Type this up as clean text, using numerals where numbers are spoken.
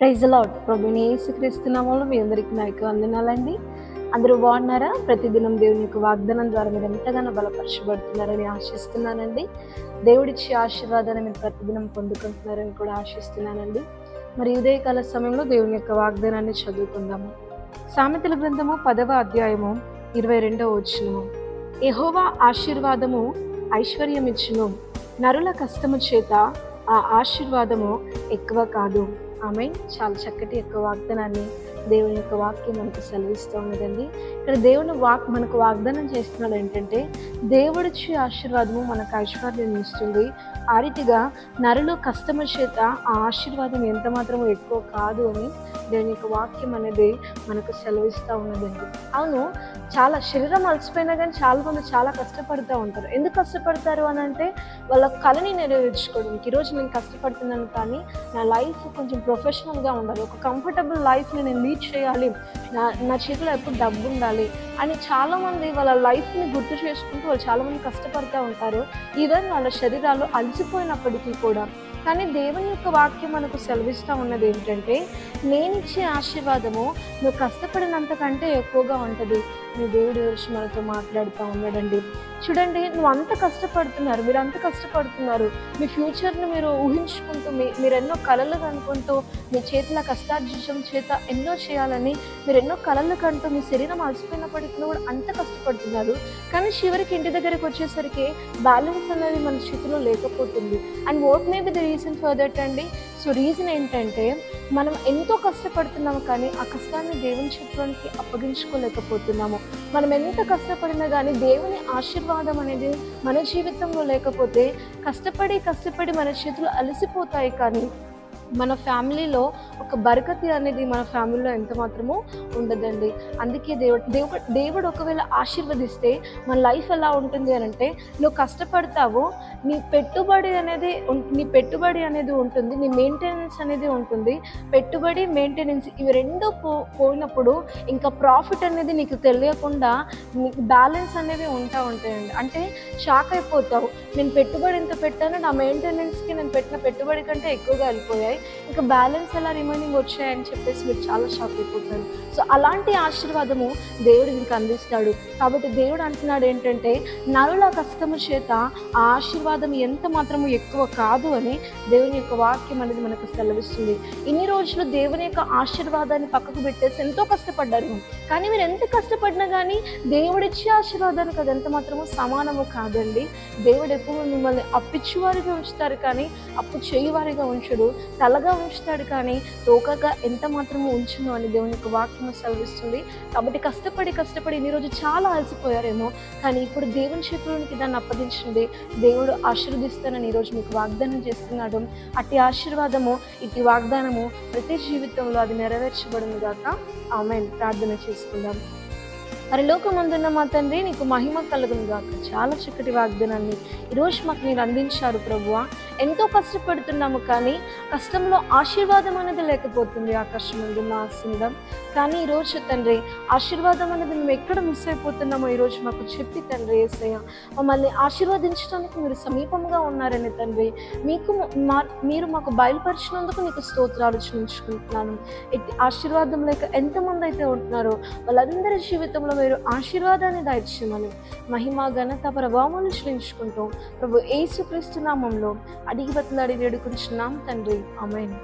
Praise lord. ప్రభువైన యేసుక్రీస్తు నామములో మీ అందరికీ నా యొక్క వందనాలండి. అందరూ బాగున్నారా? ప్రతిదినం దేవుని యొక్క వాగ్దానం ద్వారా మీరు ఎంతగానో బలపరచబడుతున్నారని ఆశిస్తున్నానండి. దేవుడిచ్చే ఆశీర్వాదాన్ని మీరు ప్రతిదినం పొందుకుంటున్నారని కూడా ఆశిస్తున్నానండి. మరి ఉదయకాల సమయంలో దేవుని యొక్క వాగ్దానాన్ని చదువుకుందాము. సామెతల గ్రంథము 10వ అధ్యాయము 22వ వచనము. యెహోవా ఆశీర్వాదము ఐశ్వర్యమిచ్చును, నరుల కష్టము చేత ఆ ఆశీర్వాదము ఎక్కువ కాదు. ఆమేన్. చాలా చక్కటి యొక్క వాగ్దానాన్ని దేవుని యొక్క వాక్యం మనకు సెలవిస్తూ ఉన్నదండి. ఇక్కడ దేవుని మనకు వాగ్దానం చేస్తున్నాడు ఏంటంటే, దేవుడిచ్చే ఆశీర్వాదము మనకు ఐశ్వర్యం ఇస్తుంది. ఆ రీతిగా నరులు కష్టము చేత ఆ ఆశీర్వాదం ఎంత మాత్రము ఎక్కువ కాదు అని దేవుని యొక్క వాక్యం అనేది మనకు సెలవిస్తూ ఉన్నదండి. అవును, చాలా శరీరం అలసిపోయినా కానీ చాలామంది చాలా కష్టపడుతూ ఉంటారు. ఎందుకు కష్టపడతారు అని అంటే, వాళ్ళ కళని నెరవేర్చుకోవడానికి. ఈరోజు నేను కష్టపడుతున్నాను కానీ నా లైఫ్ కొంచెం ప్రొఫెషనల్గా ఉండాలి, ఒక కంఫర్టబుల్ లైఫ్ని నేను లీడ్ చేయాలి, నా చేతిలో ఎప్పుడు డబ్బు ఉండాలి అని చాలామంది వాళ్ళ లైఫ్ని గుర్తు చేసుకుంటూ వాళ్ళు చాలామంది కష్టపడుతూ ఉంటారు. ఈవెన్ వాళ్ళ శరీరాలు అలసిపోయినప్పటికీ కూడా. కానీ దేవుని యొక్క వాక్యం మనకు సెలవిస్తూ ఉన్నది ఏంటంటే, నేనిచ్చే ఆశీర్వాదము నువ్వు కష్టపడినంత కంటే ఎక్కువగా ఉంటుంది. మీ దేవుడి గురించి మనతో మాట్లాడుతూ ఉన్నాడండి. చూడండి, నువ్వు అంత కష్టపడుతున్నారు, మీరు అంత కష్టపడుతున్నారు, మీ ఫ్యూచర్ని మీరు ఊహించుకుంటూ మీరు ఎన్నో కలలు కనుకుంటూ మీ చేతుల కష్టార్జితం చేత ఎన్నో చేయాలని మీరు ఎన్నో కలలు కంటూ మీ శరీరం అలసిపోయినప్పటికీ కూడా అంత కష్టపడుతున్నారు. కానీ చివరికి ఇంటి దగ్గరికి వచ్చేసరికి బ్యాలెన్స్ అనేది మన చేతిలో లేకపోతుంది. And what may be the reason for that అండి? సో రీజన్ ఏంటంటే, మనం ఎంతో కష్టపడుతున్నాము కానీ ఆ కష్టాన్ని దేవుని చేతిలోనికి అప్పగించుకోలేకపోతున్నాము. మనం ఎంత కష్టపడినా కానీ దేవుని ఆశీర్వాదం అనేది మన జీవితంలో లేకపోతే కష్టపడి మన చేతులు అలసిపోతాయి. కానీ మన ఫ్యామిలీలో ఒక బరకతి అనేది మన ఫ్యామిలీలో ఎంత మాత్రమూ ఉండదండి. అందుకే దేవుడు ఒకవేళ ఆశీర్వదిస్తే మన లైఫ్ ఎలా ఉంటుంది అని అంటే, నువ్వు కష్టపడతావు, నీ పెట్టుబడి అనేది ఉంటుంది, నీ మెయింటెనెన్స్ అనేది ఉంటుంది. పెట్టుబడి, మెయింటెనెన్స్ ఇవి రెండూ పోయినప్పుడు ఇంకా ప్రాఫిట్ అనేది నీకు తెలియకుండా నీకు బ్యాలెన్స్ అనేవి ఉంటాయండి. అంటే షాక్ అయిపోతావు, నేను పెట్టుబడి ఎంత పెట్టాను, నా మెయింటెనెన్స్కి నేను పెట్టిన పెట్టుబడి కంటే ఎక్కువగా వెళ్ళిపోయాయి, ఇంకా బ్యాలెన్స్ ఎలా రిమైనింగ్ వచ్చాయని చెప్పేసి మీరు చాలా షాక్ అయిపోతారు. సో అలాంటి ఆశీర్వాదము దేవుడు మీకు అందిస్తాడు. కాబట్టి దేవుడు అంటున్నాడు ఏంటంటే, నరుల కష్టము చేత ఆ ఆశీర్వాదం ఎంత మాత్రము ఎక్కువ కాదు అని దేవుని యొక్క వాక్యం అనేది మనకు సెలవిస్తుంది. ఇన్ని రోజులు దేవుని యొక్క ఆశీర్వాదాన్ని పక్కకు పెట్టేసి ఎంతో కష్టపడ్డారు. కానీ మీరు ఎంత కష్టపడినా కానీ దేవుడిచ్చే ఆశీర్వాదానికి అది ఎంత మాత్రము సమానము కాదండి. దేవుడు ఎప్పుడు మిమ్మల్ని అప్పిచ్చేవారిగా ఉంచుతారు కానీ అప్పు చేయువారిగా ఉంచడు. తలగా ఉంచుతాడు కానీ తోకగా ఎంత మాత్రము ఉంచును అని దేవుని యొక్క వాక్యం సెలవిస్తుంది. కాబట్టి కష్టపడి ఇన్ని రోజు చాలా అలసిపోయారేమో, కానీ ఇప్పుడు దేవుని చేతుల్లోనికి దాన్ని అప్పగించండి. దేవుడు ఆశీర్వదిస్తానని ఈరోజు మీకు వాగ్దానం చేస్తున్నాడు. అట్టి ఆశీర్వాదము, ఇట్టి వాగ్దానము ప్రతి జీవితంలో అది నెరవేర్చబడును గాక. ఆమేన్. ప్రార్థన చేసుకుందాం. పరలోకమందున్న మా తండ్రి, నీకు మహిమ కలుగును గాక. చాలా చక్కటి వాగ్దానాన్ని ఈరోజు మాకు మీరు అందించారు ప్రభువా. ఎంతో కష్టపడుతున్నాము కానీ కష్టంలో ఆశీర్వాదం అనేది లేకపోతుంది. ఆకాశమందు మా ఆశీర్వాదం కానీ ఈరోజు తండ్రి ఆశీర్వాదం అనేది మేము ఎక్కడ మిస్ అయిపోతున్నామో ఈరోజు మాకు చెప్పి తండ్రి యేసయ్య, మమ్మల్ని ఆశీర్వదించడానికి మీరు సమీపంగా ఉన్నారని తండ్రి మీరు మాకు బయలుపరిచినందుకు నీకు స్తోత్రాలు చెల్లించుకుంటున్నాను. ఆశీర్వాదం లేక ఎంతమంది అయితే ఉంటున్నారో వాళ్ళందరి జీవితంలో మీరు ఆశీర్వాదాన్ని దయచేయమని మహిమ ఘనత ప్రభావాలను చెల్లించుకుంటూ ప్రభు యేసుక్రీస్తు నామంలో అడిగి వేడుకుంటున్నాం తండ్రి. ఆమేన్.